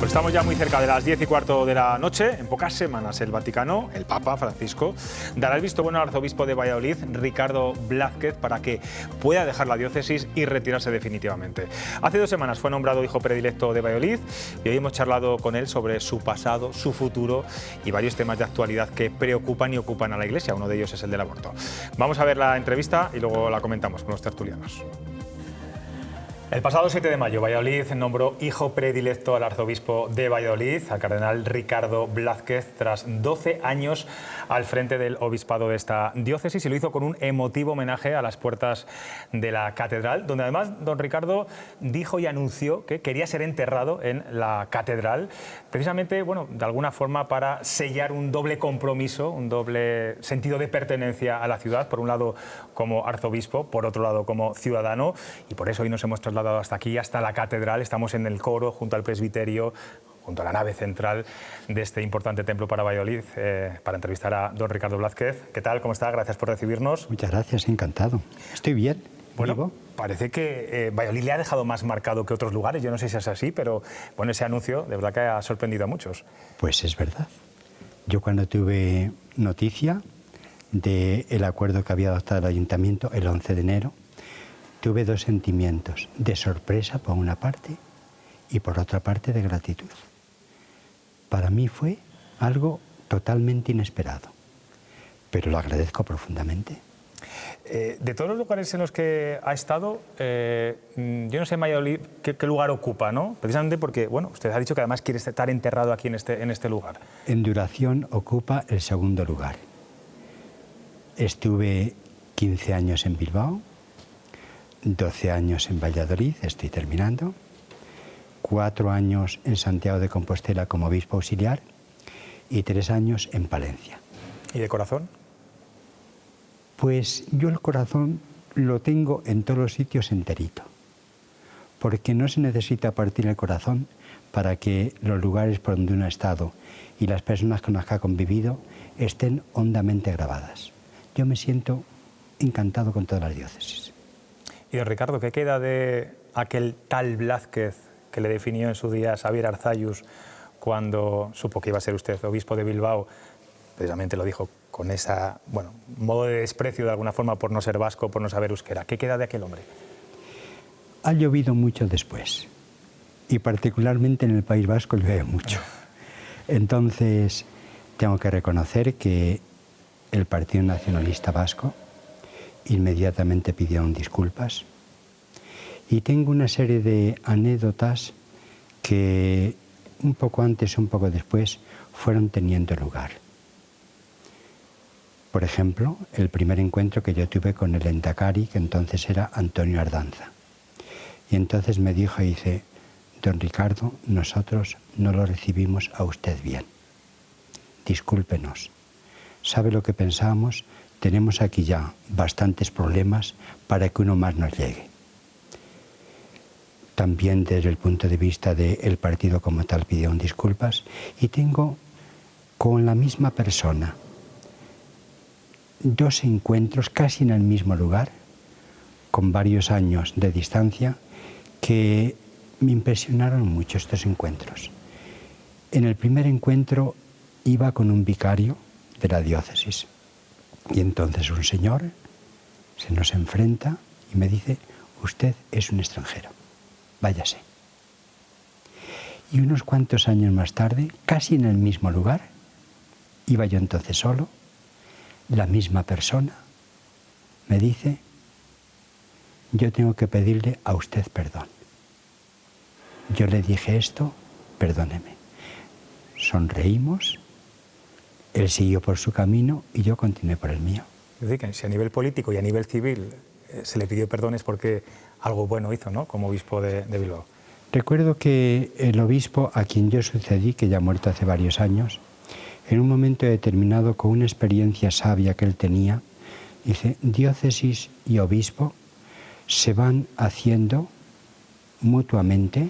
Pues estamos ya muy cerca de las 10:15 de la noche. En pocas semanas el Vaticano, el Papa Francisco, dará el visto bueno al arzobispo de Valladolid, Ricardo Blázquez, para que pueda dejar la diócesis y retirarse definitivamente. Hace 2 semanas fue nombrado hijo predilecto de Valladolid y hoy hemos charlado con él sobre su pasado, su futuro y varios temas de actualidad que preocupan y ocupan a la Iglesia. Uno de ellos es el del aborto. Vamos a ver la entrevista y luego la comentamos con los tertulianos. El pasado 7 de mayo, Valladolid nombró hijo predilecto al arzobispo de Valladolid, al cardenal Ricardo Blázquez, tras 12 años al frente del obispado de esta diócesis, y lo hizo con un emotivo homenaje a las puertas de la catedral, donde además don Ricardo dijo y anunció que quería ser enterrado en la catedral, precisamente, bueno, de alguna forma para sellar un doble compromiso, un doble sentido de pertenencia a la ciudad, por un lado como arzobispo, por otro lado como ciudadano, y por eso hoy nos hemos trasladado hasta aquí, hasta la catedral. Estamos en el coro, junto al presbiterio, junto a la nave central de este importante templo para Valladolid, para entrevistar a don Ricardo Blázquez. ¿Qué tal? ¿Cómo está? Gracias por recibirnos. Muchas gracias, encantado. Estoy bien. Bueno, vivo. Parece que Valladolid le ha dejado más marcado que otros lugares. Yo no sé si es así, pero bueno, ese anuncio de verdad que ha sorprendido a muchos. Pues es verdad. Yo cuando tuve noticia del acuerdo que había adoptado el ayuntamiento el 11 de enero, tuve 2 sentimientos, de sorpresa por una parte y por otra parte de gratitud. Para mí fue algo totalmente inesperado, pero lo agradezco profundamente. De todos los lugares en los que ha estado, yo no sé en Valladolid qué lugar ocupa, ¿no? Precisamente porque, bueno, usted ha dicho que además quiere estar enterrado aquí en este lugar. En duración ocupa el 2.º lugar. Estuve 15 años en Bilbao, 12 años en Valladolid, estoy terminando, 4 años en Santiago de Compostela como obispo auxiliar y 3 años en Palencia. ¿Y de corazón? Pues yo el corazón lo tengo en todos los sitios enterito, porque no se necesita partir el corazón para que los lugares por donde uno ha estado y las personas con las que ha convivido estén hondamente grabadas. Yo me siento encantado con todas las diócesis. Y don Ricardo, ¿qué queda de aquel tal Blázquez que le definió en su día Xavier Arzallus cuando supo que iba a ser usted obispo de Bilbao? Precisamente lo dijo con ese modo de desprecio de alguna forma por no ser vasco, por no saber euskera. ¿Qué queda de aquel hombre? Ha llovido mucho después, y particularmente en el País Vasco llueve mucho. Entonces, tengo que reconocer que el Partido Nacionalista Vasco inmediatamente pidieron disculpas, y tengo una serie de anécdotas que un poco antes, un poco después, fueron teniendo lugar. Por ejemplo, el primer encuentro que yo tuve con el Endacari, que entonces era Antonio Ardanza. Y entonces me dijo, dice, don Ricardo, nosotros no lo recibimos a usted bien. Discúlpenos. ¿Sabe lo que pensábamos? Tenemos aquí ya bastantes problemas para que uno más nos llegue. También desde el punto de vista del partido como tal pidieron disculpas, y tengo con la misma persona 2 encuentros casi en el mismo lugar, con varios años de distancia, que me impresionaron mucho estos encuentros. En el primer encuentro iba con un vicario de la diócesis, y entonces un señor se nos enfrenta y me dice, usted es un extranjero, váyase. Y unos cuantos años más tarde, casi en el mismo lugar, iba yo entonces solo, la misma persona me dice, yo tengo que pedirle a usted perdón. Yo le dije esto, perdóneme. Sonreímos, él siguió por su camino y yo continué por el mío. Es decir, que si a nivel político y a nivel civil se le pidió perdón es porque algo bueno hizo, ¿no?, como obispo de Bilbao. Recuerdo que el obispo a quien yo sucedí, que ya ha muerto hace varios años, en un momento determinado, con una experiencia sabia que él tenía, dice, diócesis y obispo se van haciendo mutuamente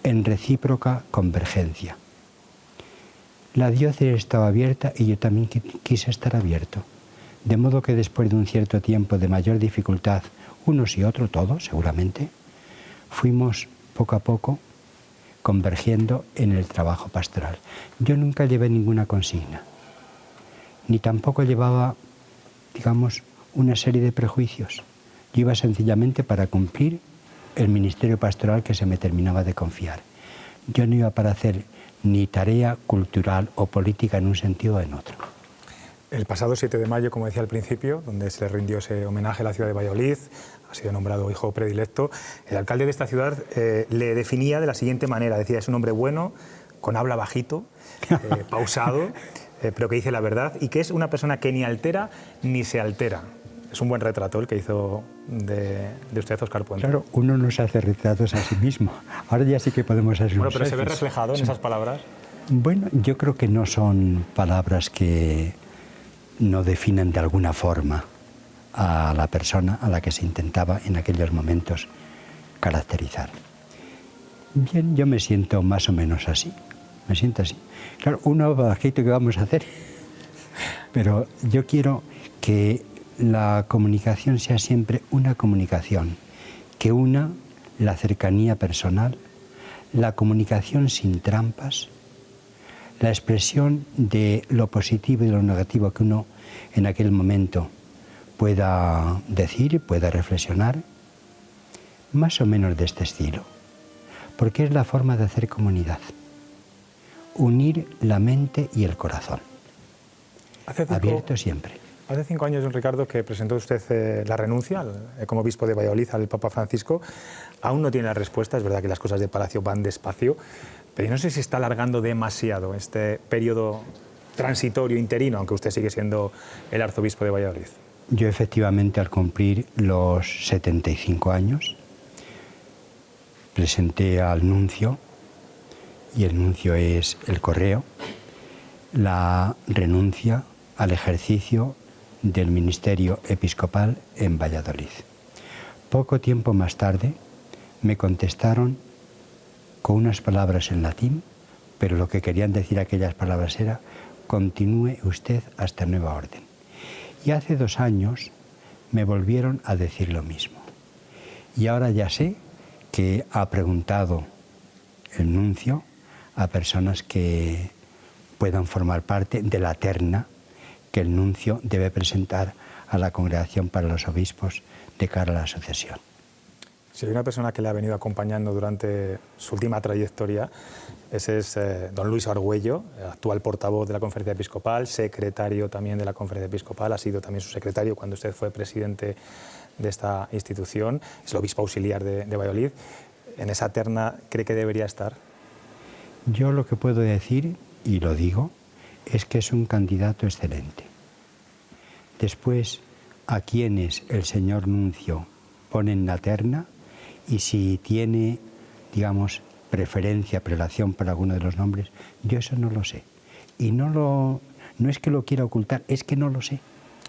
en recíproca convergencia. La diócesis estaba abierta y yo también quise estar abierto, de modo que después de un cierto tiempo de mayor dificultad, unos y otros, todos seguramente, fuimos poco a poco convergiendo en el trabajo pastoral. Yo nunca llevé ninguna consigna, ni tampoco llevaba, digamos, una serie de prejuicios. Yo iba sencillamente para cumplir el ministerio pastoral que se me terminaba de confiar. Yo no iba para hacer ni tarea cultural o política en un sentido o en otro. El pasado 7 de mayo, como decía al principio, donde se le rindió ese homenaje a la ciudad de Valladolid, ha sido nombrado hijo predilecto, el alcalde de esta ciudad le definía de la siguiente manera, decía, es un hombre bueno, con habla bajito, pausado, pero que dice la verdad y que es una persona que ni altera ni se altera. Es un buen retrato el que hizo de usted, Óscar Puente. Claro, uno no se hace retratos a sí mismo. Ahora ya sí que podemos hacer Bueno, pero ¿se ve reflejado en esas palabras? Bueno, yo creo que no son palabras que no definen de alguna forma a la persona a la que se intentaba en aquellos momentos caracterizar. Bien, yo me siento más o menos así, me siento así. Claro, uno bajito que vamos a hacer, pero yo quiero que la comunicación sea siempre una comunicación que una la cercanía personal, la comunicación sin trampas, la expresión de lo positivo y de lo negativo que uno en aquel momento pueda decir, pueda reflexionar, más o menos de este estilo, porque es la forma de hacer comunidad, unir la mente y el corazón, abierto siempre. Hace 5 años, don Ricardo, que presentó usted la renuncia como obispo de Valladolid al Papa Francisco. Aún no tiene la respuesta, es verdad que las cosas de Palacio van despacio, pero no sé si está alargando demasiado este periodo transitorio, interino, aunque usted sigue siendo el arzobispo de Valladolid. Yo efectivamente, al cumplir los 75 años, presenté al nuncio, y el nuncio es el correo, la renuncia al ejercicio del ministerio episcopal en Valladolid. Poco tiempo más tarde me contestaron con unas palabras en latín, pero lo que querían decir aquellas palabras era: continúe usted hasta nueva orden. Y hace 2 años me volvieron a decir lo mismo. Y ahora ya sé que ha preguntado el nuncio a personas que puedan formar parte de la terna que el nuncio debe presentar a la Congregación para los Obispos de cara a la sucesión. Si hay una persona que le ha venido acompañando durante su última trayectoria, ese es don Luis Argüello, actual portavoz de la Conferencia Episcopal, secretario también de la Conferencia Episcopal, ha sido también su secretario cuando usted fue presidente de esta institución, es el obispo auxiliar de Valladolid. ¿En esa terna cree que debería estar? Yo lo que puedo decir, y lo digo, es que es un candidato excelente. Después, a quienes el señor nuncio pone en la terna, y si tiene, digamos, preferencia, prelación por alguno de los nombres, yo eso no lo sé. Y no es que lo quiera ocultar, es que no lo sé.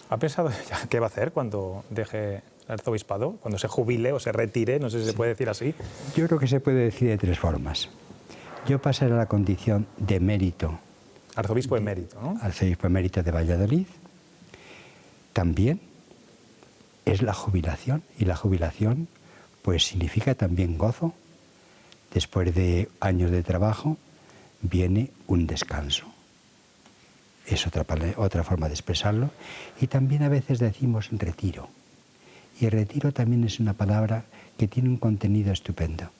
¿Ha pensado ya qué va a hacer cuando deje el arzobispado? Cuando se jubile o se retire, no sé si se puede decir así. Yo creo que se puede decir de 3 formas. Yo pasaré a la condición de mérito. Arzobispo emérito, ¿no? Arzobispo emérito de Valladolid. También es la jubilación, y la jubilación pues significa también gozo. Después de años de trabajo viene un descanso. Es otra forma de expresarlo. Y también a veces decimos retiro. Y retiro también es una palabra que tiene un contenido estupendo.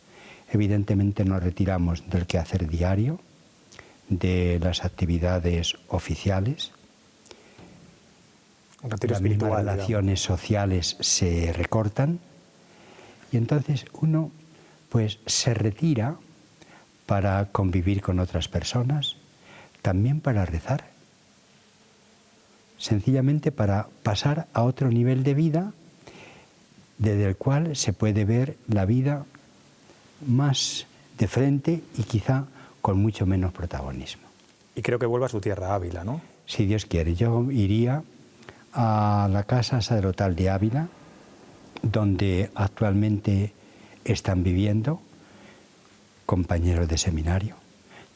Evidentemente nos retiramos del quehacer diario, de las actividades oficiales. Un retiro las espiritual, mismas relaciones sociales se recortan, y entonces uno pues se retira para convivir con otras personas, también para rezar, sencillamente para pasar a otro nivel de vida desde el cual se puede ver la vida más de frente y quizá con mucho menos protagonismo. Y creo que vuelva a su tierra, Ávila, ¿no? Si Dios quiere, yo iría a la casa sacerdotal de Ávila, donde actualmente están viviendo compañeros de seminario.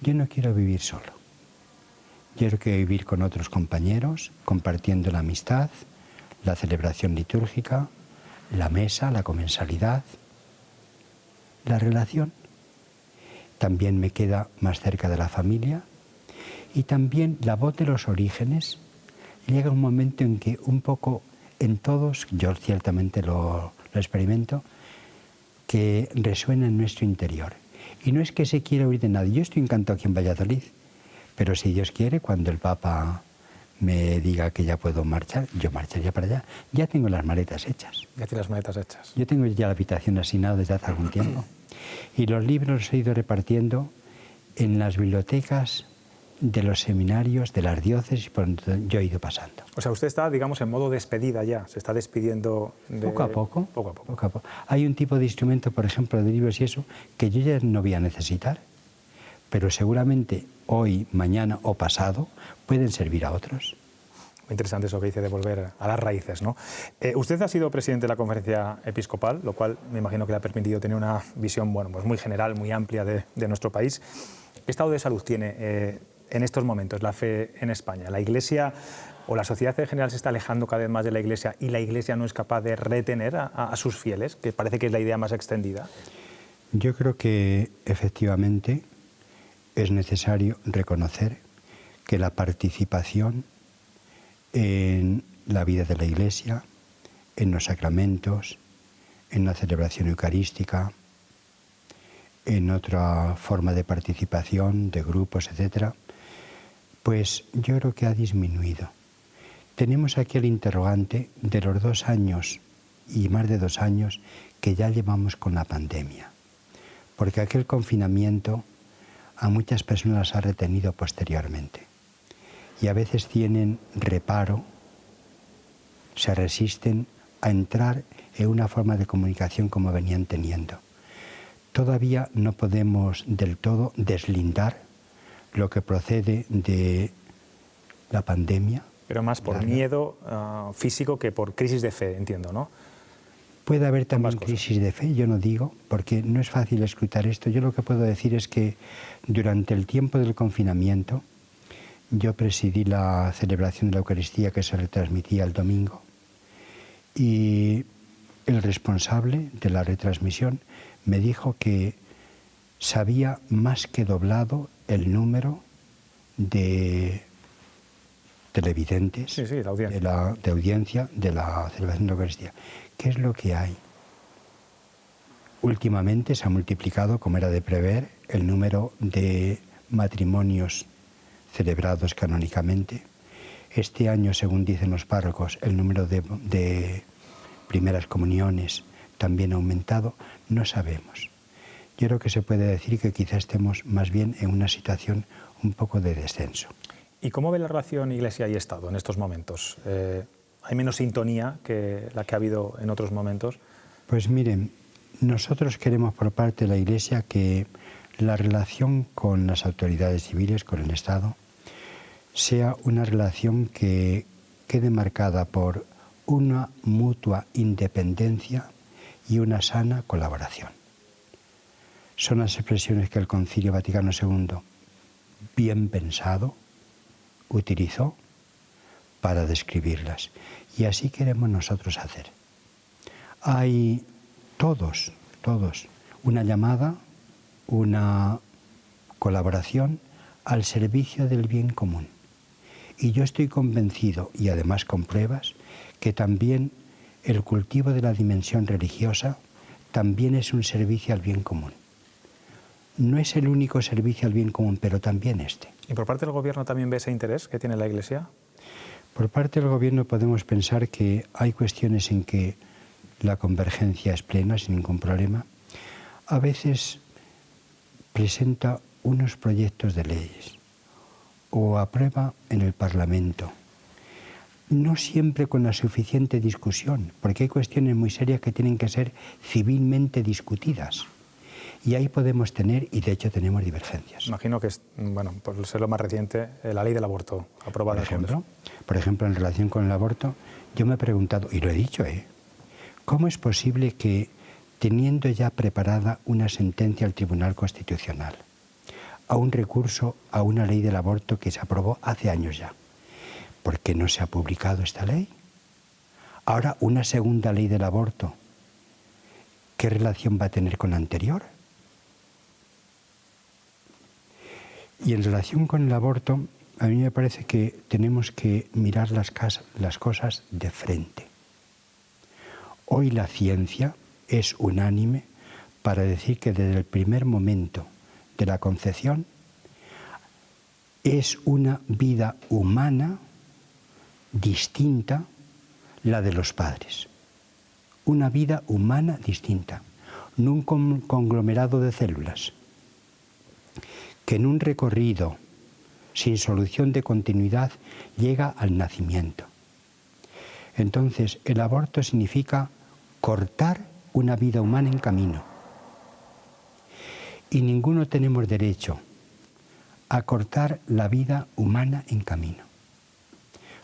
Yo no quiero vivir solo. Yo quiero vivir con otros compañeros, compartiendo la amistad, la celebración litúrgica, la mesa, la comensalidad, la relación. también me queda más cerca de la familia, y también la voz de los orígenes. Llega un momento en que un poco en todos, yo ciertamente lo experimento, que resuena en nuestro interior. Y no es que se quiera oír de nadie. Yo estoy encantado aquí en Valladolid, pero si Dios quiere, cuando el Papa me diga que ya puedo marchar, yo marcharía para allá. Ya tengo las maletas hechas. Ya tienes las maletas hechas. Yo tengo ya la habitación asignada desde hace algún tiempo. Y los libros los he ido repartiendo en las bibliotecas de los seminarios, de las diócesis, por donde yo he ido pasando. O sea, usted está, digamos, en modo despedida ya, se está despidiendo de... Poco a poco. Poco a poco. Poco a poco. Hay un tipo de instrumento, por ejemplo, de libros y eso, que yo ya no voy a necesitar, pero seguramente hoy, mañana o pasado pueden servir a otros. Muy interesante eso que dice de volver a las raíces, ¿no? Usted ha sido presidente de la Conferencia Episcopal, lo cual me imagino que le ha permitido tener una visión, bueno, pues muy general, muy amplia de nuestro país. ¿Qué estado de salud tiene en estos momentos la fe en España? ¿La Iglesia o la sociedad en general se está alejando cada vez más de la Iglesia y la Iglesia no es capaz de retener a sus fieles, que parece que es la idea más extendida? Yo creo que efectivamente es necesario reconocer que la participación en la vida de la Iglesia, en los sacramentos, en la celebración eucarística, en otra forma de participación, de grupos, etc., pues yo creo que ha disminuido. Tenemos aquí el interrogante de los 2 años y más de 2 años que ya llevamos con la pandemia, porque aquel confinamiento a muchas personas las ha retenido posteriormente y a veces tienen reparo, se resisten a entrar en una forma de comunicación como venían teniendo. Todavía no podemos del todo deslindar lo que procede de la pandemia. Pero más por miedo físico que por crisis de fe, entiendo, ¿no? Puede haber también crisis de fe, yo no digo, porque no es fácil escrutar esto. Yo lo que puedo decir es que durante el tiempo del confinamiento yo presidí la celebración de la Eucaristía que se retransmitía el domingo y el responsable de la retransmisión me dijo que se había más que doblado el número de televidentes, la audiencia. de audiencia de la celebración de la Eucaristía. ¿Qué es lo que hay? Últimamente se ha multiplicado, como era de prever, el número de matrimonios celebrados canónicamente. Este año, según dicen los párrocos, el número de primeras comuniones también ha aumentado. No sabemos. Yo creo que se puede decir que quizá estemos más bien en una situación un poco de descenso. ¿Y cómo ve la relación Iglesia y Estado en estos momentos? ¿Hay menos sintonía que la que ha habido en otros momentos? Pues miren, nosotros queremos por parte de la Iglesia que la relación con las autoridades civiles, con el Estado, sea una relación que quede marcada por una mutua independencia y una sana colaboración. Son las expresiones que el Concilio Vaticano II, bien pensado, utilizó para describirlas. Y así queremos nosotros hacer. Hay todos, una llamada, una colaboración al servicio del bien común. Y yo estoy convencido, y además con pruebas, que también el cultivo de la dimensión religiosa también es un servicio al bien común. No es el único servicio al bien común, pero también este. ¿Y por parte del Gobierno también ve ese interés que tiene la Iglesia? Por parte del Gobierno podemos pensar que hay cuestiones en que la convergencia es plena, sin ningún problema. A veces presenta unos proyectos de leyes o aprueba en el Parlamento, no siempre con la suficiente discusión, porque hay cuestiones muy serias que tienen que ser civilmente discutidas. Y ahí podemos tener, y de hecho tenemos divergencias. Imagino que, bueno, por ser lo más reciente, la ley del aborto aprobada. Por ejemplo, en relación con el aborto, yo me he preguntado, y lo he dicho, ¿cómo es posible que, teniendo ya preparada una sentencia al Tribunal Constitucional, a un recurso a una ley del aborto que se aprobó hace años ya, ¿por qué no se ha publicado esta ley? Ahora, una segunda ley del aborto, ¿qué relación va a tener con la anterior? Y en relación con el aborto, a mí me parece que tenemos que mirar las cosas de frente. Hoy la ciencia es unánime para decir que desde el primer momento de la concepción es una vida humana distinta la de los padres. Una vida humana distinta, no un conglomerado de células, que en un recorrido sin solución de continuidad llega al nacimiento. Entonces, el aborto significa cortar una vida humana en camino. Y ninguno tenemos derecho a cortar la vida humana en camino.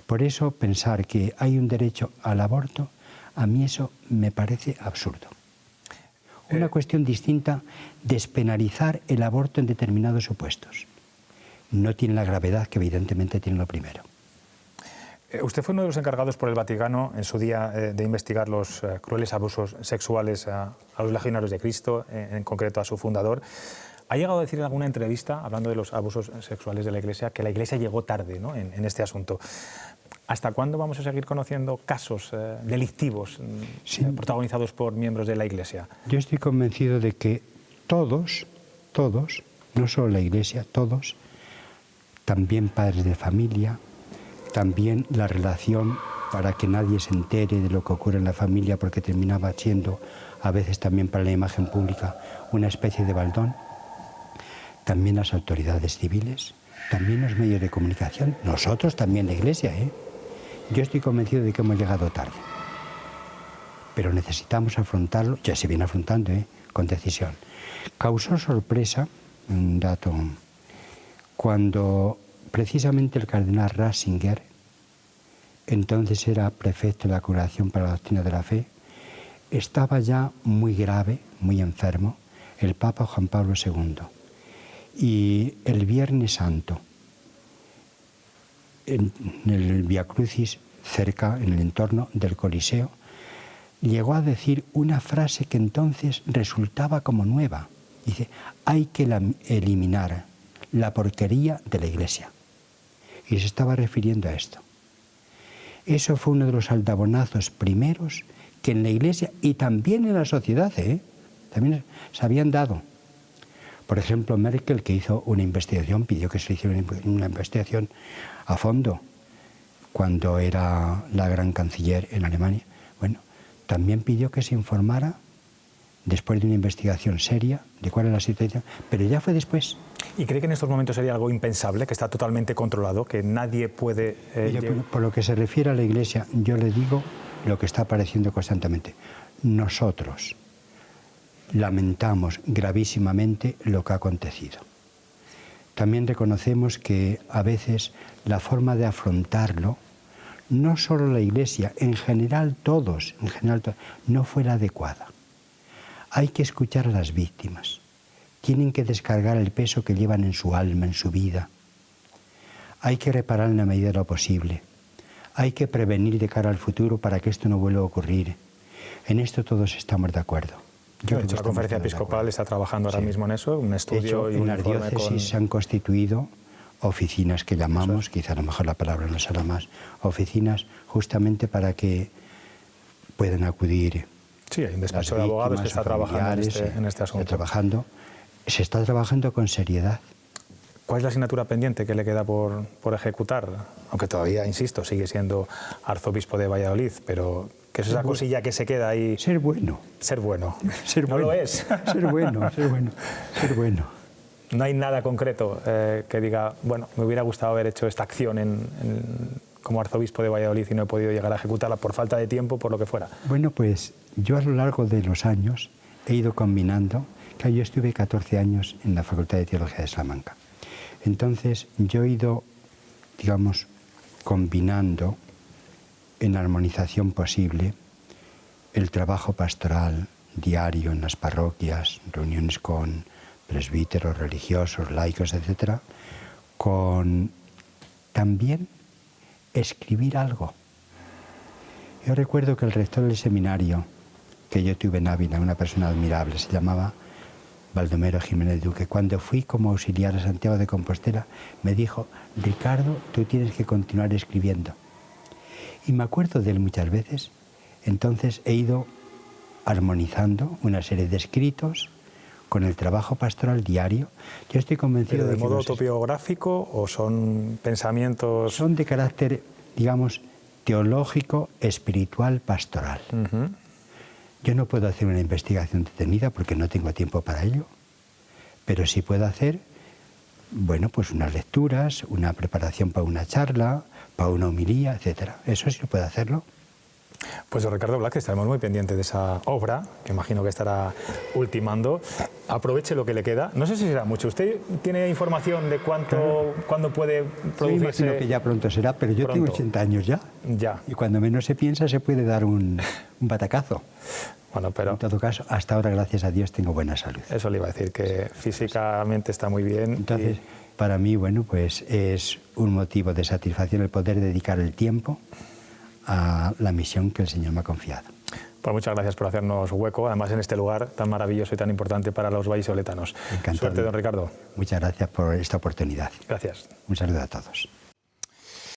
Por eso pensar que hay un derecho al aborto, a mí eso me parece absurdo. Una cuestión distinta, despenalizar el aborto en determinados supuestos. No tiene la gravedad que evidentemente tiene lo primero. Usted fue uno de los encargados por el Vaticano en su día de investigar los crueles abusos sexuales a los legionarios de Cristo, en concreto a su fundador. ¿Ha llegado a decir en alguna entrevista, hablando de los abusos sexuales de la Iglesia, que la Iglesia llegó tarde, ¿no?, en este asunto? ¿Hasta cuándo vamos a seguir conociendo casos delictivos protagonizados por miembros de la Iglesia? Yo estoy convencido de que todos, no solo la Iglesia, todos, también padres de familia, también la relación para que nadie se entere de lo que ocurre en la familia, porque terminaba siendo, a veces también para la imagen pública, una especie de baldón. También las autoridades civiles, también los medios de comunicación, nosotros también la Iglesia, Yo estoy convencido de que hemos llegado tarde, pero necesitamos afrontarlo, ya se viene afrontando, con decisión. Causó sorpresa, un dato, cuando precisamente el cardenal Ratzinger, entonces era prefecto de la Congregación para la Doctrina de la Fe, estaba ya muy grave, muy enfermo, el Papa Juan Pablo II. Y el Viernes Santo, en el Via Crucis, cerca, en el entorno del Coliseo, llegó a decir una frase que entonces resultaba como nueva. Dice, hay que eliminar la porquería de la Iglesia. Y se estaba refiriendo a esto. Eso fue uno de los aldabonazos primeros que en la Iglesia y también en la sociedad, también se habían dado. Por ejemplo, Merkel, que hizo una investigación, pidió que se hiciera una investigación a fondo cuando era la gran canciller en Alemania. Bueno, también pidió que se informara después de una investigación seria de cuál era la situación, pero ya fue después. ¿Y cree que en estos momentos sería algo impensable, que está totalmente controlado, que nadie puede...? Por lo que se refiere a la Iglesia, yo le digo lo que está apareciendo constantemente. Nosotros lamentamos gravísimamente lo que ha acontecido. También reconocemos que a veces la forma de afrontarlo, no solo la Iglesia, en general todos, no fue la adecuada. Hay que escuchar a las víctimas. Tienen que descargar el peso que llevan en su alma, en su vida. Hay que reparar en la medida de lo posible. Hay que prevenir de cara al futuro para que esto no vuelva a ocurrir. En esto todos estamos de acuerdo. De hecho, la Conferencia Episcopal está trabajando ahora mismo en eso, un estudio y un informe. En las diócesis se han constituido oficinas que llamamos, quizá a lo mejor la palabra no será más, oficinas justamente para que puedan acudir. Sí, hay un despacho de abogados que está trabajando en este asunto. Se está trabajando con seriedad. ¿Cuál es la asignatura pendiente que le queda por ejecutar? Aunque todavía, insisto, sigue siendo arzobispo de Valladolid, pero que es esa cosilla que se queda ahí. Ser bueno. Ser bueno. Ser bueno. No lo es. Ser bueno, ser bueno, ser bueno. No hay nada concreto que diga, bueno, me hubiera gustado haber hecho esta acción como arzobispo de Valladolid y no he podido llegar a ejecutarla por falta de tiempo, por lo que fuera. Bueno, pues yo a lo largo de los años he ido combinando, que yo estuve 14 años en la Facultad de Teología de Salamanca. Entonces yo he ido, digamos, combinando en armonización posible el trabajo pastoral diario en las parroquias, reuniones con presbíteros, religiosos, laicos, etcétera, con también escribir algo. Yo recuerdo que el rector del seminario que yo tuve en Ávila, una persona admirable, se llamaba Baldomero Jiménez Duque. Cuando fui como auxiliar a Santiago de Compostela, me dijo: Ricardo, tú tienes que continuar escribiendo. Y me acuerdo de él muchas veces. Entonces he ido armonizando una serie de escritos con el trabajo pastoral diario. Yo estoy convencido ¿Pero de que modo autobiográfico o son pensamientos...? son de carácter, digamos, teológico, espiritual, pastoral. Yo no puedo hacer una investigación detenida porque no tengo tiempo para ello, pero sí puedo hacer, bueno, pues unas lecturas, una preparación para una charla, para una homilía, etcétera. Eso sí puedo hacerlo. Pues Ricardo Blázquez, estaremos muy pendientes de esa obra, que imagino que estará ultimando. Aproveche lo que le queda. No sé si será mucho. ¿Usted tiene información de cuándo puede producirse? Yo imagino que ya pronto será, pero yo tengo 80 años ya. Ya. Y cuando menos se piensa se puede dar un batacazo. Bueno, pero... En todo caso, hasta ahora, gracias a Dios, tengo buena salud. Eso le iba a decir, que físicamente está muy bien. Entonces, para mí, bueno, pues es un motivo de satisfacción el poder dedicar el tiempo a la misión que el Señor me ha confiado. Pues muchas gracias por hacernos hueco, además en este lugar tan maravilloso y tan importante para los vallisoletanos. Encantado. Suerte, don Ricardo. Muchas gracias por esta oportunidad. Gracias. Un saludo a todos.